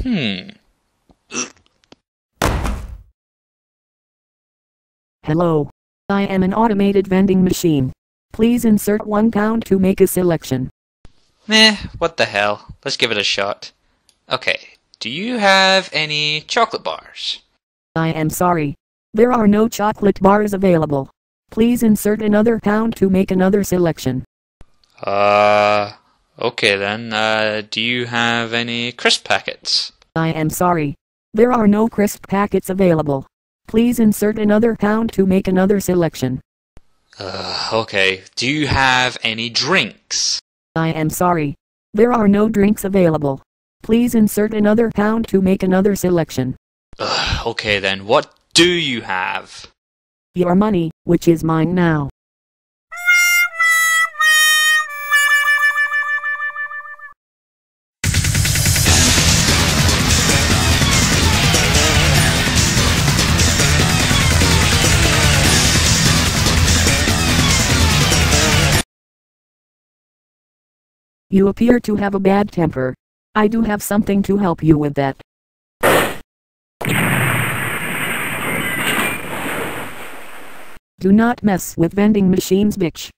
Hmm. Hello. I am an automated vending machine. Please insert £1 to make a selection. Meh, what the hell. Let's give it a shot. Okay, do you have any chocolate bars? I am sorry. There are no chocolate bars available. Please insert another pound to make another selection. Okay then. Do you have any crisp packets? I am sorry. There are no crisp packets available. Please insert another pound to make another selection. Okay. Do you have any drinks? I am sorry. There are no drinks available. Please insert another pound to make another selection. Okay then. What do you have? Your money, which is mine now. You appear to have a bad temper. I do have something to help you with that. Do not mess with vending machines, bitch.